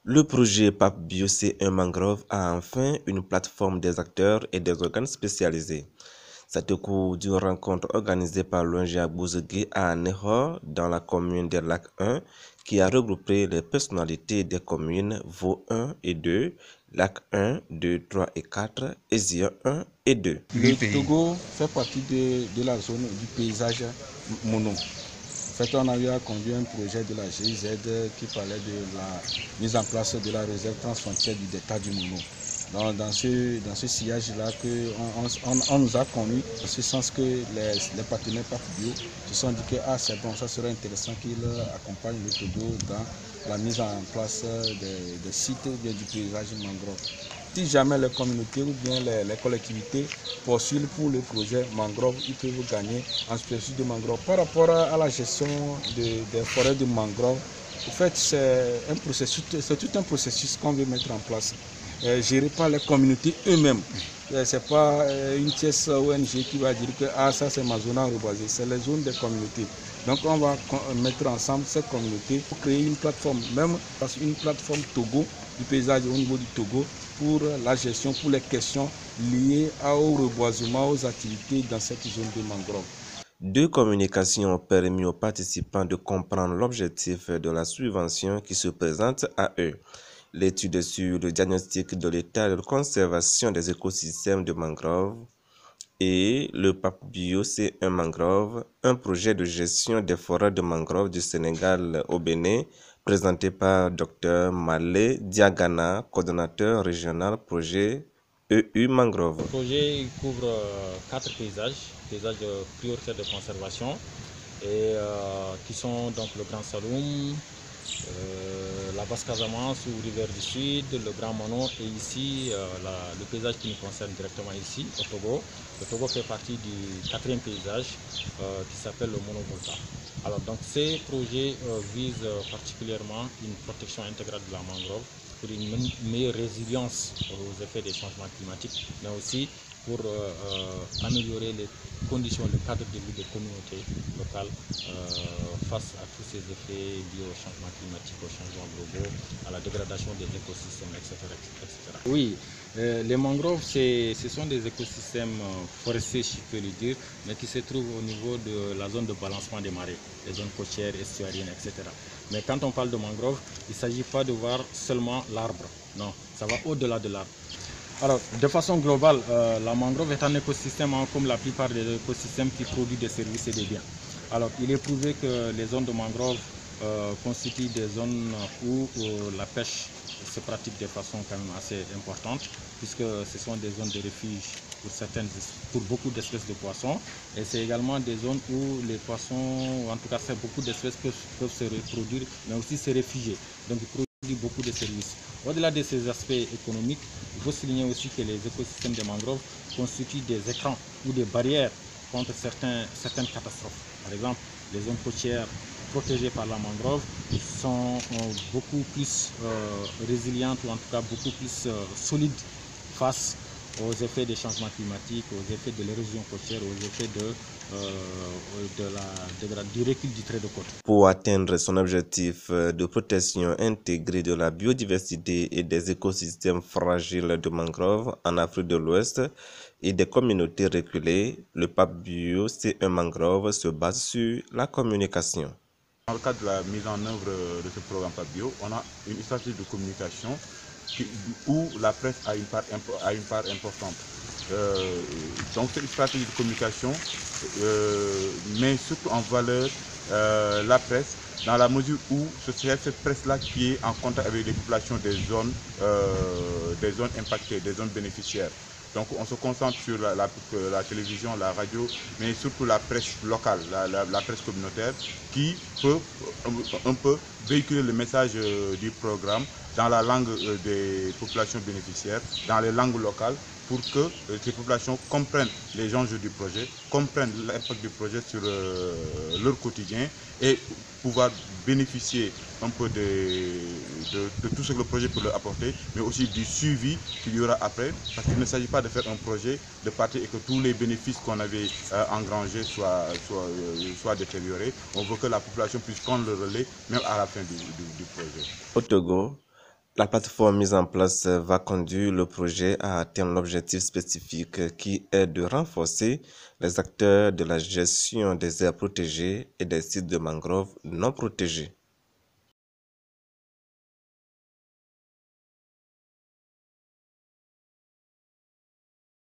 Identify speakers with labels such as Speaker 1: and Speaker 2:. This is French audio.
Speaker 1: Le projet PAP Bio C1 Mangrove a enfin une plateforme des acteurs et des organes spécialisés. C'est au cours d'une rencontre organisée par l'ONG Bouzegui à Neho dans la commune de Lac 1 qui a regroupé les personnalités des communes Vaux 1 et 2, Lac 1, 2, 3 et 4 et Zia 1 et 2.
Speaker 2: Le Togo fait partie de la zone du paysage mono. En fait, on a eu à conduire un projet de la GIZ qui parlait de la mise en place de la réserve transfrontière du delta du Mono. Donc, dans ce sillage-là, on nous a conduit, en ce sens que les partenaires PAP Bio se sont dit que c'est bon, ça serait intéressant qu'ils accompagnent le Togo dans la mise en place des sites du paysage mangrove. Si jamais les communautés ou bien les collectivités poursuivent pour le projet mangrove, ils peuvent gagner en superficie de mangrove. Par rapport à la gestion des forêts de mangrove, en fait, c'est tout un processus qu'on veut mettre en place, géré par les communautés eux-mêmes. Ce n'est pas une pièce ONG qui va dire que ça c'est ma zone reboisée, c'est les zones des communautés. Donc on va mettre ensemble ces communautés pour créer une plateforme, même une plateforme Togo, du paysage au niveau du Togo, pour la gestion, pour les questions liées au reboisement, aux activités dans cette zone de mangrove.
Speaker 1: Deux communications ont permis aux participants de comprendre l'objectif de la subvention qui se présente à eux. L'étude sur le diagnostic de l'état de conservation des écosystèmes de mangrove et le PAP Bio C1 Mangrove, un projet de gestion des forêts de mangrove du Sénégal au Bénin, présenté par Dr Malé Diagana, coordonnateur régional projet EU Mangrove.
Speaker 3: Le projet couvre 4 paysages prioritaires de conservation et qui sont donc le Grand Saloum, la Basse Casamance ou Rivière du Sud, le Grand Mono et ici le paysage qui nous concerne directement ici au Togo. Le Togo fait partie du 4e paysage qui s'appelle le Mono Volta. Alors donc ces projets visent particulièrement une protection intégrale de la mangrove pour une meilleure résilience aux effets des changements climatiques, mais aussi pour améliorer les conditions, le cadre de vie des communautés locales face à tous ces effets liés au changement climatique, aux changements globaux, à la dégradation des écosystèmes, etc. etc. Oui, les mangroves, ce sont des écosystèmes forestiers, si je peux le dire, mais qui se trouvent au niveau de la zone de balancement des marées, les zones côtières, estuariennes, etc. Mais quand on parle de mangrove, il ne s'agit pas de voir seulement l'arbre, non, ça va au-delà de l'arbre. Alors, de façon globale, la mangrove est un écosystème comme la plupart des écosystèmes qui produisent des services et des biens. Alors, il est prouvé que les zones de mangrove constituent des zones où la pêche se pratique de façon quand même assez importante, puisque ce sont des zones de refuge pour beaucoup d'espèces de poissons. Et c'est également des zones où les poissons, en tout cas beaucoup d'espèces peuvent se reproduire, mais aussi se réfugier. Donc, ils produisent beaucoup de services. Au-delà de ces aspects économiques, il faut souligner aussi que les écosystèmes de mangroves constituent des écrans ou des barrières contre certaines catastrophes. Par exemple, les zones côtières protégées par la mangrove sont beaucoup plus résilientes ou en tout cas beaucoup plus solides face aux effets des changements climatiques, aux effets de l'érosion côtière, aux effets du recul du trait de côte.
Speaker 1: Pour atteindre son objectif de protection intégrée de la biodiversité et des écosystèmes fragiles de mangroves en Afrique de l'Ouest et des communautés reculées, le PAP Bio C1 Mangrove se base sur la communication.
Speaker 4: Dans le cadre de la mise en œuvre de ce programme PAP Bio, on a une stratégie de communication où la presse a une part importante. Donc cette stratégie de communication met surtout en valeur la presse dans la mesure où c'est cette presse-là qui est en contact avec les populations des zones impactées, des zones bénéficiaires. Donc on se concentre sur la télévision, la radio, mais surtout la presse locale, la presse communautaire, qui peut un peu véhiculer le message du programme dans la langue des populations bénéficiaires, dans les langues locales, pour que ces populations comprennent les enjeux du projet, comprennent l'impact du projet sur leur quotidien et pouvoir bénéficier un peu de tout ce que le projet peut leur apporter, mais aussi du suivi qu'il y aura après, parce qu'il ne s'agit pas de faire un projet, de partir et que tous les bénéfices qu'on avait engrangés soient détériorés. On veut que la population puisse prendre le relais, même à la fin du projet.
Speaker 1: Au Togo, La plateforme mise en place va conduire le projet à atteindre l'objectif spécifique qui est de renforcer les acteurs de la gestion des aires protégées et des sites de mangroves non protégés.